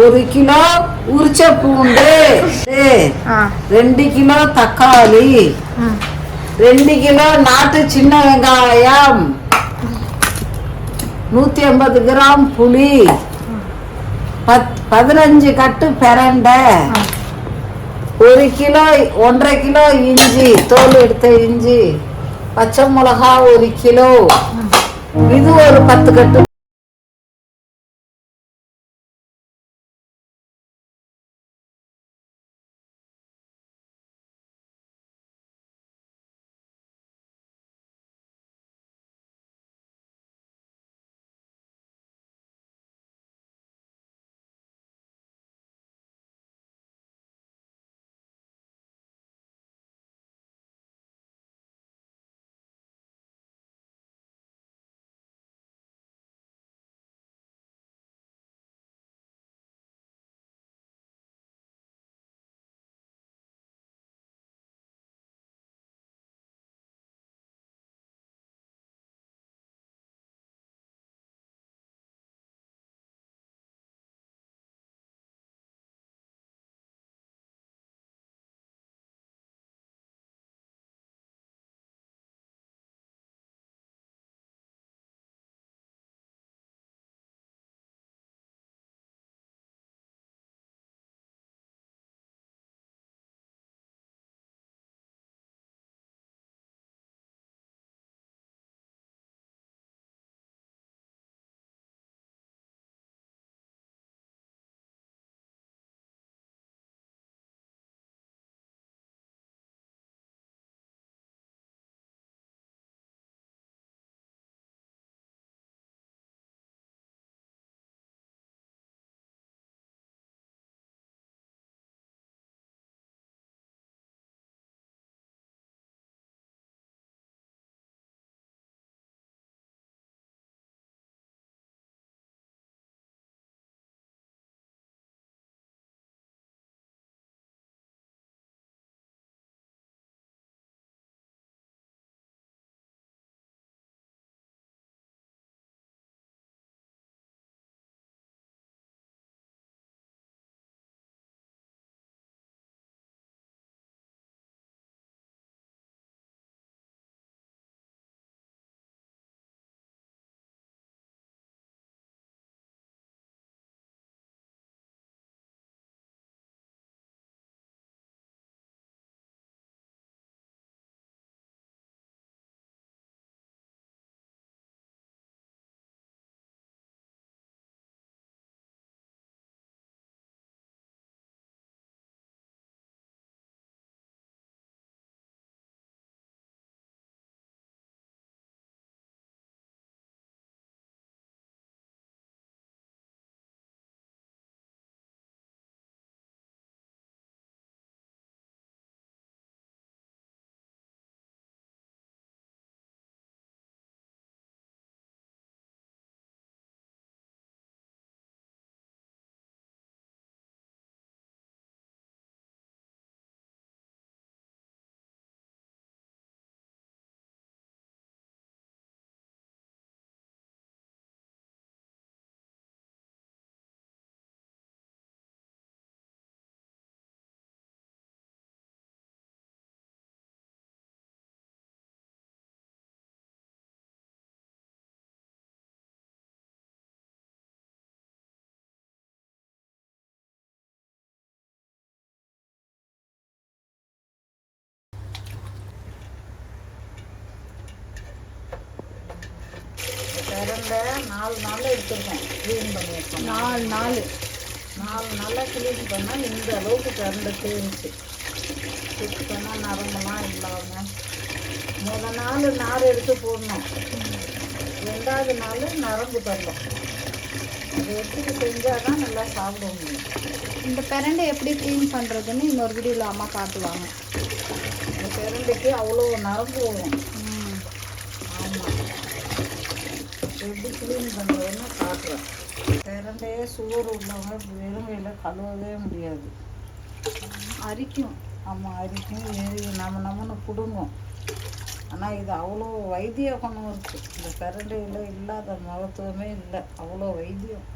1 kilo உரிச்ச பூண்டு, 2 kilo தக்காளி, 2 kilo நாட்டு சின்ன வெங்காயம், 150 கிராம் புளி, 15 கட்டு பிரண்டை, 1 கிலோ 1,5 கிலோ இஞ்சி, தோல் எடுத்த இஞ்சி, பச்சை மிளகா 1 கிலோ, இது ஒரு 10 கட்டு. பிரண்டை 4 நாளில் எடுத்துருக்கோம், க்ளீன் பண்ணியிருக்கோம். 4 நாளாக க்ளீன் பண்ணால் இந்த அளவுக்கு பிரண்டை தேஞ்சி சுத்தமாக நரம்பெல்லாம் இல்லாமல். முதல் நாள் நார் எடுத்து போடணும், 2வது நாள் நரம்பு தரணும். அதை எப்படி செஞ்சால் தான் நல்லா சாப்பிட முடியும். இந்த பிரண்டை எப்படி க்ளீன் பண்ணுறதுன்னு இன்னொரு வீடியோவில் அம்மா காட்டுவாங்க. இந்த பிரண்டைக்கு அவ்வளோ நரம்பு வரும். ஆமாம், எப்படி க்ளீன் பண்ணுறதுன்னு காட்டுறேன். பிரண்டையே சுகர் உள்ளவங்க வெறும் கையில் கழுவவே முடியாது, அரிக்கும். ஆமாம், அரிக்கும், நம்மன்னு பிடுங்கும். ஆனால் இது அவ்வளோ வைத்திய குணம் இருக்குது. இந்த பிரண்டையில் இல்லாத மகத்துவமே இல்லை, அவ்வளோ வைத்தியம்.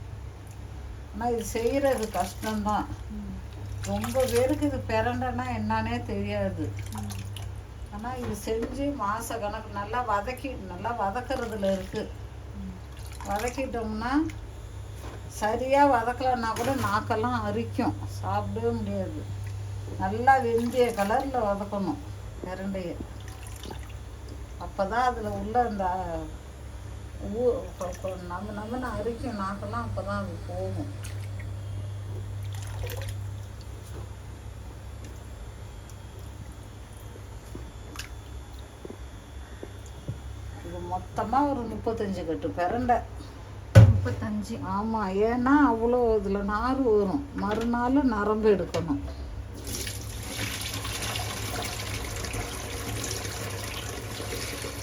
ஆனால் இது செய்கிறது கஷ்டம்தான். ரொம்ப பேருக்கு இது பிரண்டைன்னா என்னன்னே தெரியாது. ஆனால் இது செஞ்சு மாத கணக்கு நல்லா வதக்கிறதுல இருக்குது. வதக்கிட்டோம்னா சரியாக வதக்கலைன்னா கூட நாக்கெல்லாம் அரிக்கும், சாப்பிடவே முடியாது. நல்லா வெந்தய கலரில் வதக்கணும் பிரண்டையை. அப்போ தான் அதில் உள்ள அந்த நம்ம அரிக்கும் நாக்கெல்லாம், அப்போ தான் அது போகும். இது மொத்தமாக ஒரு 35 கட்டு பிரண்டை. 35. ஆமாம், ஏன்னா அவ்வளோ இதில் நார் வரும். மறுநாள் நரம்பு எடுக்கணும்.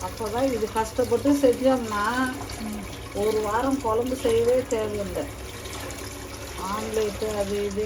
அப்போ தான் இது கஷ்டப்பட்டு செஞ்சோம்னா ஒரு வாரம் குழம்பு செய்யவே தேவையில்லை. ஆம்லேட்டு அது இது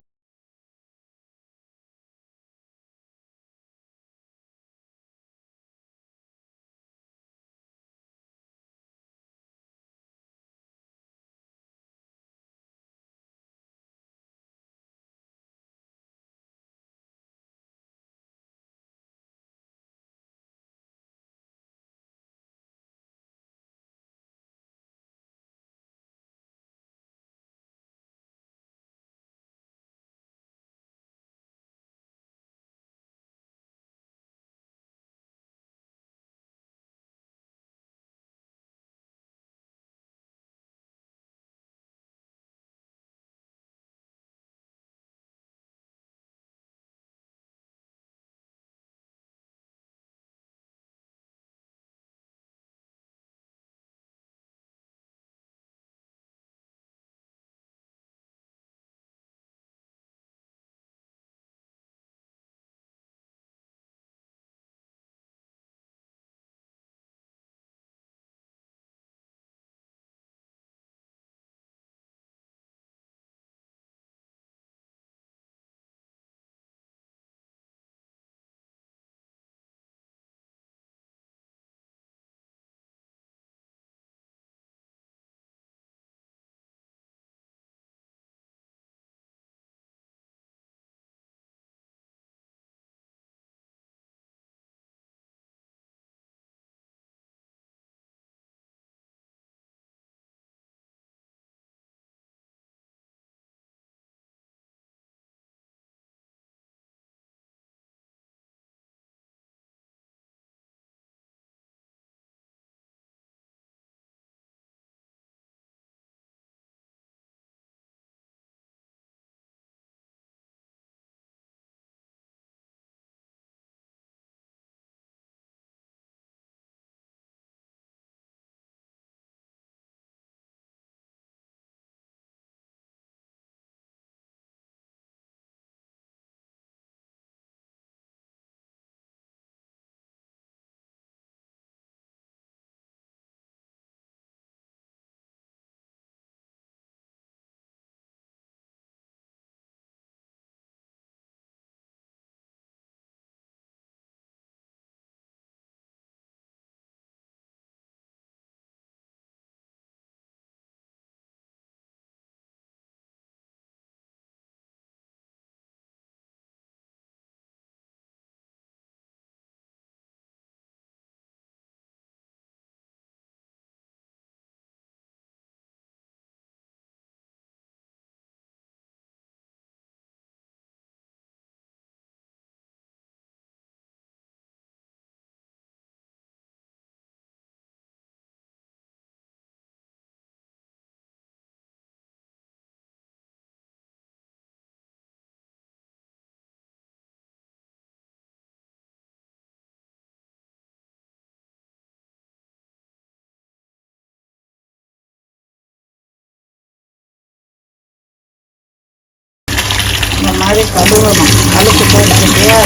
இந்த மாதிரி கழுவணும். அழுக்கு போட்டுக்கிட்டியா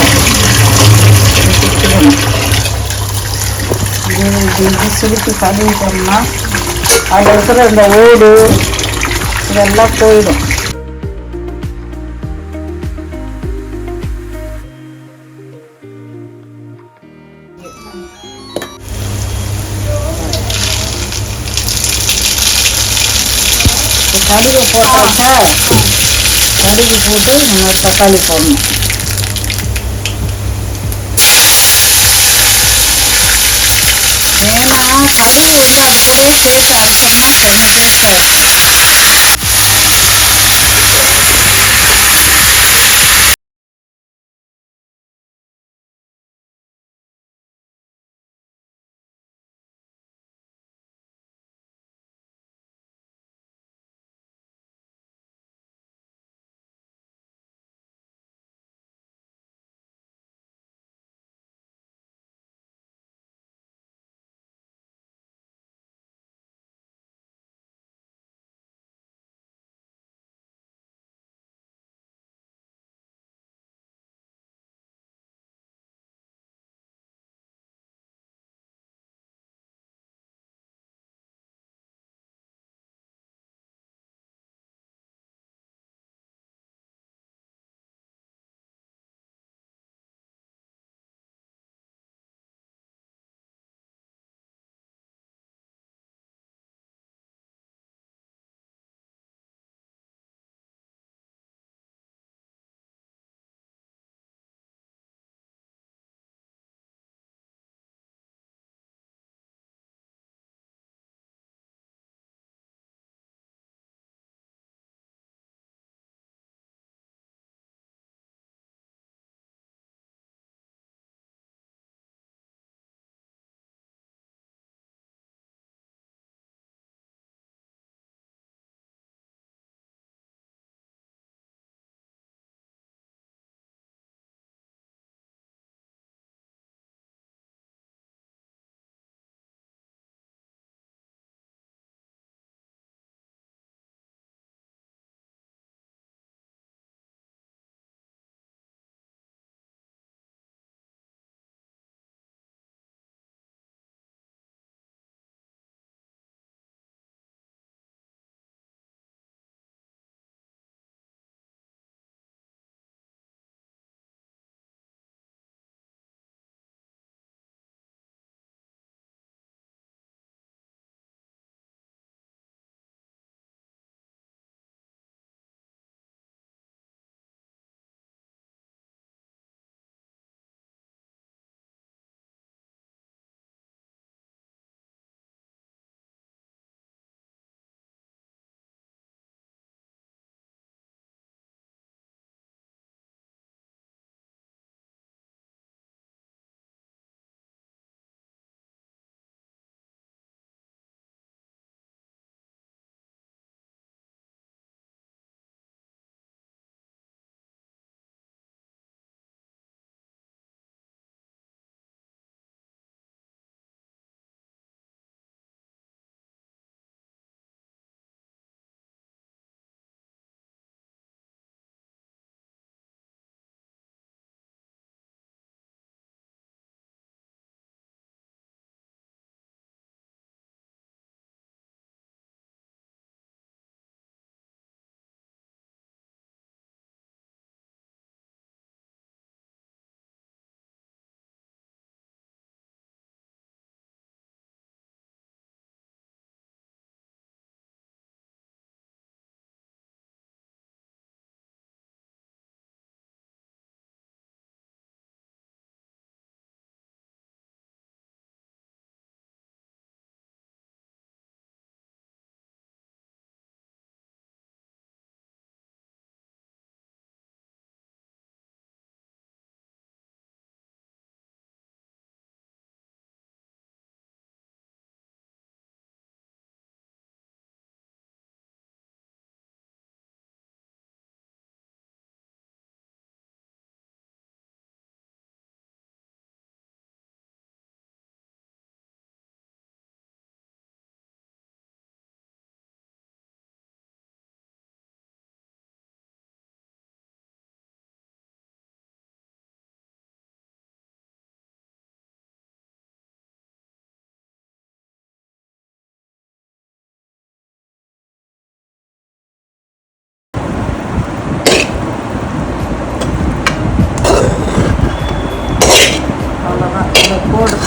சுற்றுக்கணும். இது சுருக்கி கழுவிட்டோம்னா அதில் இருக்கிற இந்த ஓடு இதெல்லாம் போயிடும். கடுகு போட்டாச்சா, கடுகு போட்டு நம்ம தக்காளி போடணும். ஏன்னா கடுகு வந்து அப்போவே சேர்த்து அரைச்சோம்னா செம்ம டேஸ்ட்டாக இருக்கும்.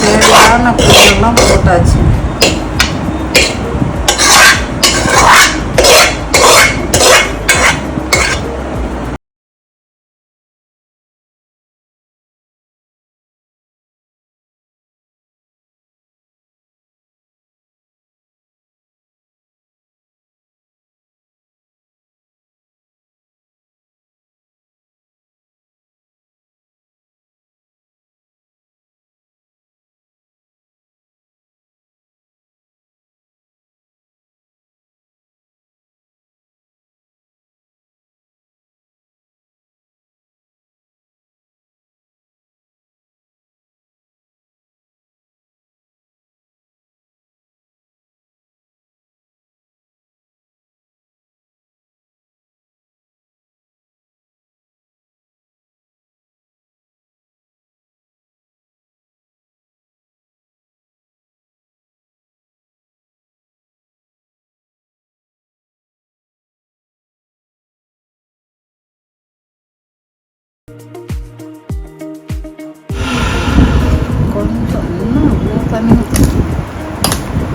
தேவையான பொருளெல்லாம் போட்டாச்சு.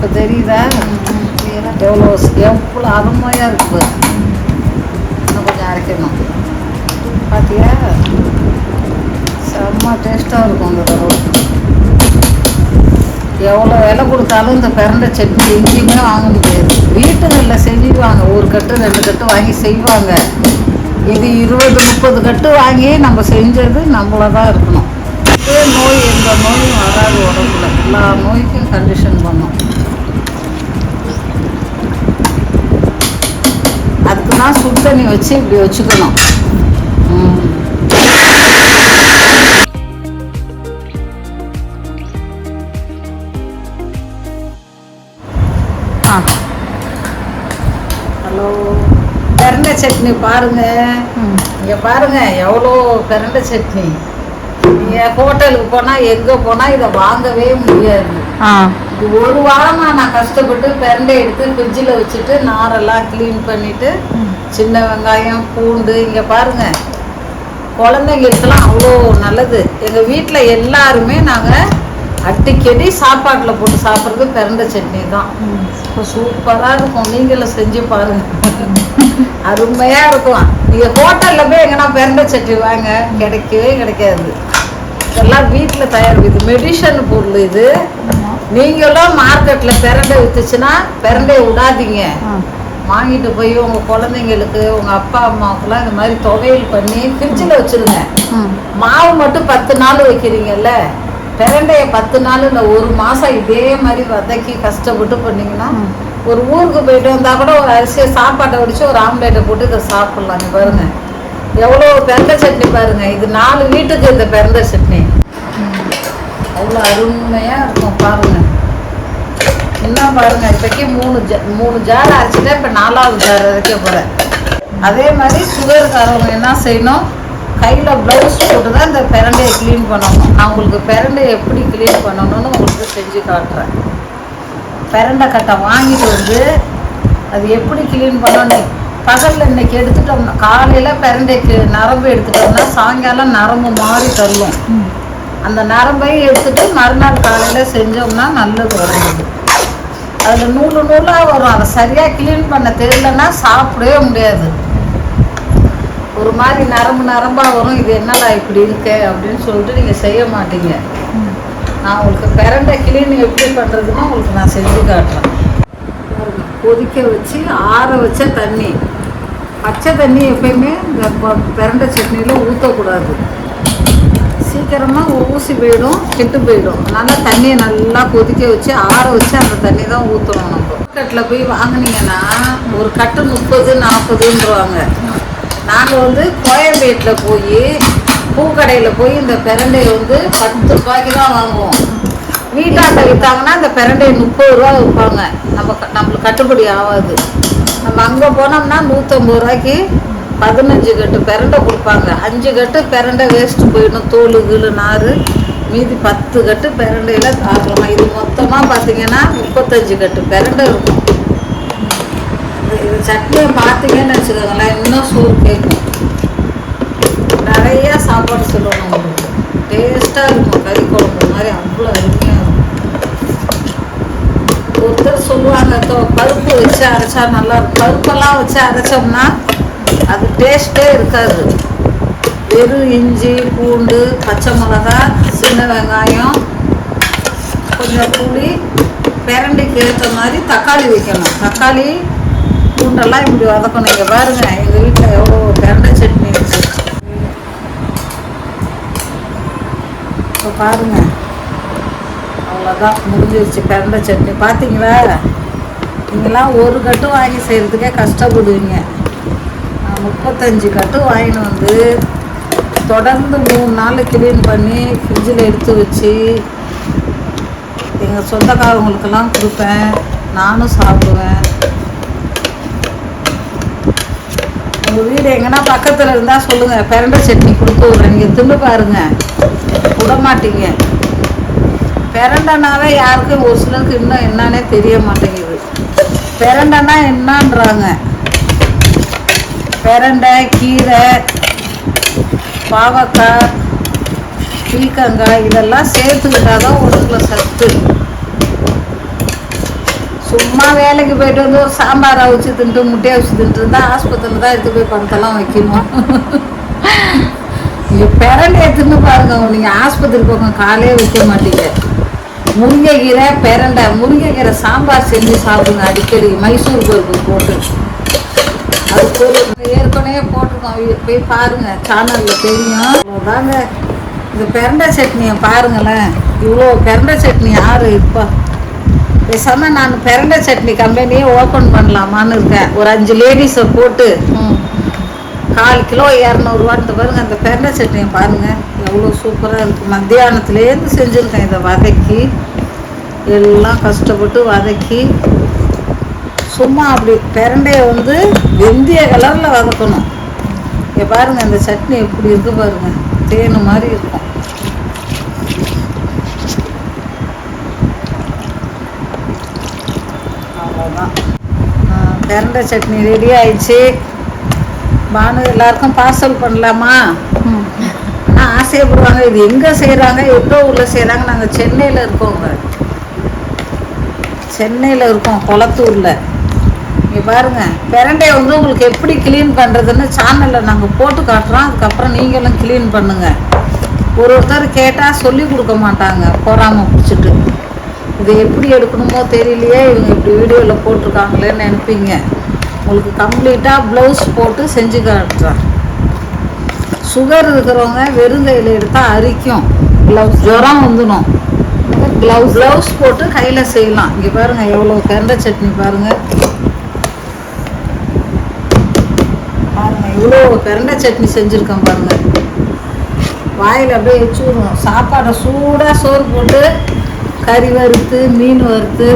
இப்போ தெரியுதா எவ்வளோ எவ்வளோ அருமையாக இருக்குது. இன்னும் கொஞ்சம் அரைக்கணும். பார்த்தியா செம்ம டேஸ்ட்டாக இருக்கும் அந்த தடவை. எவ்வளோ விலை கொடுத்தாலும் இந்த பிரண்டை சட்னி எங்கேயுமே வாங்க முடியாது. வீட்டுகளில் செஞ்சுக்குவாங்க, ஒரு கட்டு 2 கட்டு வாங்கி செய்வாங்க. இது 20-30 கட்டு வாங்கி நம்ம செஞ்சது நம்மள தான் இருக்கணும். நோய் எந்த நோயும் வராது உடம்புல. எல்லா நோய்க்கும் கண்டிஷன் பண்ணும். அதுக்கு தான் சுடு தண்ணி வச்சு இப்படி வச்சுக்கணும். ஹலோ, பிரண்டை சட்னி பாருங்க. இங்கே பாருங்க எவ்வளோ பிரண்டை சட்னி. நீங்கள் ஹோட்டலுக்கு போனால் எங்கே போனால் இதை வாங்கவே முடியாது. இது ஒரு வாரமாக நான் கஷ்டப்பட்டு பிரண்டை எடுத்து ஃப்ரிட்ஜில் வச்சுட்டு நாரெல்லாம் க்ளீன் பண்ணிவிட்டு சின்ன வெங்காயம் பூண்டு இங்கே பாருங்கள் குழந்தைங்களுக்கெல்லாம் அவ்வளோ நல்லது. எங்கள் வீட்டில் எல்லாருமே நாங்கள் அடிக்கடி சாப்பாட்டில் போட்டு சாப்பிட்றது பிரண்டை சட்னி தான். சூப்பராக இருக்கும். நீங்களும் செஞ்சு பாருங்கள், அருமையாக இருக்கும். நீங்கள் ஹோட்டலில் போய் எங்கன்னா பிரண்டை சட்னி வாங்க, கிடைக்கவே கிடைக்காது. இதெல்லாம் வீட்டில் தயார். இது மெடிசன் பொருள். இது நீங்களும் மார்க்கெட்டில் பிரண்டை விற்றுச்சுன்னா பிரண்டையை விடாதீங்க. வாங்கிட்டு போய் உங்கள் குழந்தைங்களுக்கு உங்கள் அப்பா அம்மாவுக்குலாம் இந்த மாதிரி துவையல் பண்ணி ஃப்ரிட்ஜில் வச்சுருங்க. மாவு மட்டும் 10 நாள் வைக்கிறீங்கல்ல, பிரண்டையை 10 நாள் இல்லை 1 மாதம் இதே மாதிரி வதக்கி கஷ்டப்பட்டு பண்ணிங்கன்னா ஒரு ஊருக்கு போயிட்டு வந்தால் கூட ஒரு அரிசியை சாப்பாட்டை வடித்து ஒரு ஆம்லேட்டை போட்டு இதை சாப்பிட்லாங்க. பாருங்கள் எவ்வளோ பிரண்டை சட்னி பாருங்கள். இது 4 வீட்டுக்கு இந்த பிரண்டை சட்னி அவ்வளோ அருமையாக இருக்கும். பாருங்கள் இன்னும் பாருங்கள், இப்போக்கி 3 ஜார் அரைச்சிட்டேன். இப்போ 4வது ஜார் அரைக்க போகிறேன். அதே மாதிரி சுகருக்காரவங்க என்ன செய்யணும், கையில் ப்ளவுஸ் போட்டு தான் இந்த பிரண்டையை க்ளீன் பண்ணணும். நான் உங்களுக்கு பிரண்டையை எப்படி க்ளீன் பண்ணணும்னு உங்களுக்கு செஞ்சு காட்டுறேன். பிரண்டை கட்டை வாங்கிட்டு வந்து அது எப்படி க்ளீன் பண்ணணும். பகலில் இன்னைக்கு எடுத்துட்டோம்னா காலையில் பிரண்டைக்கு நரம்பு எடுத்துட்டோம்னா சாயங்காலம் நரம்பு மாறி தள்ளும். அந்த நரம்பையும் எடுத்துட்டு மறுநாள் காலையில் செஞ்சோம்னா நல்லது வருது. அதில் நூலாக வரும். அதை சரியாக க்ளீன் பண்ண தெரியலன்னா சாப்பிடவே முடியாது. ஒரு மாதிரி நரம்பாக வரும். இது என்னடா இப்படி இருக்கு அப்படின்னு சொல்லிட்டு நீங்கள் செய்ய மாட்டீங்க. நான் உங்களுக்கு பிரண்டை க்ளீன் எப்படி பண்ணுறதுன்னா உங்களுக்கு நான் செஞ்சு காட்டுறேன். கொதிக்க வச்சு ஆற வச்ச தண்ணி, பச்சை தண்ணி எப்பயுமே இந்த பிரண்டை சட்னியில் ஊற்றக்கூடாது. சீக்கிரமாக ஊசி போயிடும், கெட்டு போயிடும். அதனால் தண்ணியை நல்லா கொதிக்க வச்சு ஆற வச்சு அந்த தண்ணி தான் ஊற்றணும். நம்ம மார்க்கெட்டில் போய் வாங்கினீங்கன்னா ஒரு கட்டு 30-40ன்றாங்க. நாங்கள் வந்து கோயம்பேட்டில் போய் பூக்கடையில் போய் இந்த பிரண்டையை வந்து 10 ரூபாய்க்கு தான் வாங்குவோம். வீட்டாண்ட விற்றாங்கன்னா இந்த பிரண்டையை 30 ரூபா விற்பாங்க. நம்மளுக்கு கட்டுப்படி ஆகாது. நம்ம அங்கே போனோம்னா 150 ரூபாய்க்கு 15 கட்டு பிரண்டை கொடுப்பாங்க. 5 கட்டு பிரண்டை வேஸ்ட்டு போயிடும், தோல் கீழு நார். மீதி 10 கட்டு பிரண்டையில் தாக்கலாம். இது மொத்தமாக பார்த்தீங்கன்னா 35 கட்டு பிரண்டை இருக்கும். இது சட்னியை பார்த்தீங்கன்னு வச்சுக்கோங்களேன், இன்னும் சோறு கேட்கும். நிறையா சாப்பாடு சொல்லணும். உங்களுக்கு டேஸ்ட்டாக இருக்கும். கறி குழம்பு மாதிரி அவ்வளோ அருமையாக இருக்கும். ஒருத்தர் சொல்லுவாங்க பருப்பு வச்சு அரைச்சா நல்லா இருக்கும். பருப்பெல்லாம் வச்சு அரைச்சோம்னா அது டேஸ்ட்டே இருக்காது. வெறும் இஞ்சி பூண்டு பச்சை மிளகா சின்ன வெங்காயம் கொஞ்சம் புளி பிரண்டைக்கு ஏற்ற மாதிரி தக்காளி வைக்கணும். தக்காளி பூண்டெல்லாம் இப்படி வதக்கணும். இங்கே பாருங்கள் எங்கள் வீட்டில் எவ்வளோ பிரண்டை சட்னி இருக்குது. இப்போ பாருங்கள் அவ்வளோதான் முடிஞ்சிருச்சு பிரண்டை சட்னி. பார்த்தீங்களா, நீங்களாம் ஒரு கட்டு வாங்கி செய்கிறதுக்கே கஷ்டப்படுவீங்க. 35 கட்டு வாங்கிட்டு வந்து தொடர்ந்து 3 நாள் க்ளீன் பண்ணி ஃப்ரிட்ஜில் எடுத்து வச்சு எங்கள் சொந்தக்காரங்களுக்கெல்லாம் கொடுப்பேன். நானும் சாப்பிடுவேன். உங்கள் வீடு எங்கன்னா பக்கத்தில் இருந்தால் சொல்லுங்கள், பிரண்டை சட்னி கொடுத்து விட்றேன். நீங்கள் தின்னு பாருங்கள், விட மாட்டீங்க. பிரண்டைனாவே யாருக்கும் ஒரு சிலருக்கு இன்னும் என்னன்னே தெரிய மாட்டேங்குது. பிரண்டைனா என்னன்றாங்க. பிரண்டை, கீரை, பாவக்காய், பீக்கங்காய் இதெல்லாம் சேர்த்துக்கிட்டால் தான் உடம்புல சத்து. சும்மா வேலைக்கு போயிட்டு வந்து ஒரு சாம்பாரை வச்சு தின்ட்டு முட்டையை வச்சு தின்ட்டு இருந்தால் ஆஸ்பத்திரியில் தான் எடுத்து போய் பணத்தெல்லாம் வைக்கணும். நீங்கள் பிரண்டையை தின்னு பாருங்க, நீங்கள் ஆஸ்பத்திரி போங்க காலையே வைக்க மாட்டீங்க. முருங்கைக்கீரை பிரண்டை, முருங்கைக்கீரை சாம்பார் செஞ்சு சாப்பிடுங்க அடிக்கடி, மைசூர் பருப்பு போட்டு. அது ஏற்கனவே போட்டிருக்கோம், போய் பாருங்கள் சேனலில் தெரியும். அவ்வளோதாங்க. இந்த பிரண்டை சட்னியை பாருங்களேன், இவ்வளோ பிரண்டை சட்னி யார் இப்போ பேசாமல் நான் பிரண்டை சட்னி கம்பெனியே ஓப்பன் பண்ணலாமான்னு இருக்கேன். ஒரு 5 லேடிஸை போட்டு 4 கிலோ 200 பாருங்கள். அந்த பிரண்டை சட்னியை பாருங்கள் எவ்வளோ சூப்பராக இருக்குது. மத்தியானத்துலேருந்து செஞ்சுருக்கேன் இதை வதக்கி, எல்லாம் கஷ்டப்பட்டு வதக்கி. சும்மா அப்படி பிரண்டையை வந்து வெந்தய கலரில் வதக்கணும். இங்கே பாருங்கள் இந்த சட்னி எப்படி இருக்குது பாருங்கள், தேனு மாதிரி இருக்கும். அவ்வளோதான், பிரண்டை சட்னி ரெடி ஆயிடுச்சு. பானு எல்லாருக்கும் பார்சல் பண்ணலாமா? ஆனால் ஆசைப்படுவாங்க, இது எங்கே செய்கிறாங்க, எவ்வளோ உள்ள செய்கிறாங்க. நாங்கள் சென்னையில் இருக்கோங்க, சென்னையில் இருக்கோம், குளத்தூரில். இங்கே பாருங்கள், பிரண்டையை வந்து உங்களுக்கு எப்படி க்ளீன் பண்ணுறதுன்னு சேனலில் நாங்கள் போட்டு காட்டுறோம். அதுக்கப்புறம் நீங்களும் க்ளீன் பண்ணுங்கள். ஒருத்தர் கேட்டால் சொல்லி கொடுக்க மாட்டாங்க, பொறாமல் பிடிச்சிட்டு. இது எப்படி எடுக்கணுமோ தெரியலையே, இவங்க இப்படி வீடியோவில் போட்டிருக்காங்களேன்னு நினைப்பீங்க. உங்களுக்கு கம்ப்ளீட்டாக ப்ளவுஸ் போட்டு செஞ்சு காட்டுறேன். சுகர் இருக்கிறவங்க வெறுங்கையில் எடுத்தால் அரிக்கும், ஜுரம் வந்துடும். ப்ளவுஸ் போட்டு கையில் செய்யலாம். இங்கே பாருங்கள் எவ்வளோ பிரண்டை சட்னி பாருங்கள், பாருங்கள் இவ்வளோ பிரண்டை சட்னி செஞ்சுருக்கேன் பாருங்கள். வாயில் அப்படியே வச்சு விடுவோம். சாப்பாடை சூடாக சோறு போட்டு கறி வறுத்து மீன் வறுத்து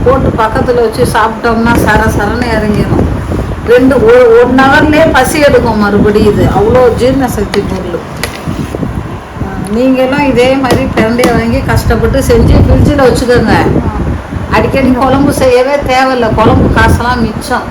போட்டு பக்கத்தில் வச்சு சாப்பிட்டோம்னா சரன்னு இறங்கிடும். 1 ஹவர்லேயே பசி எடுக்கும் மறுபடியும். இது அவ்வளோ ஜீரண சக்தி பொருள். நீங்களும் இதே மாதிரி பிரண்டையை வாங்கி கஷ்டப்பட்டு செஞ்சு ஃப்ரிட்ஜில் வச்சுக்கோங்க. அடிக்கடி குழம்பு செய்யவே தேவையில்லை, குழம்பு காசெல்லாம் மிச்சம்.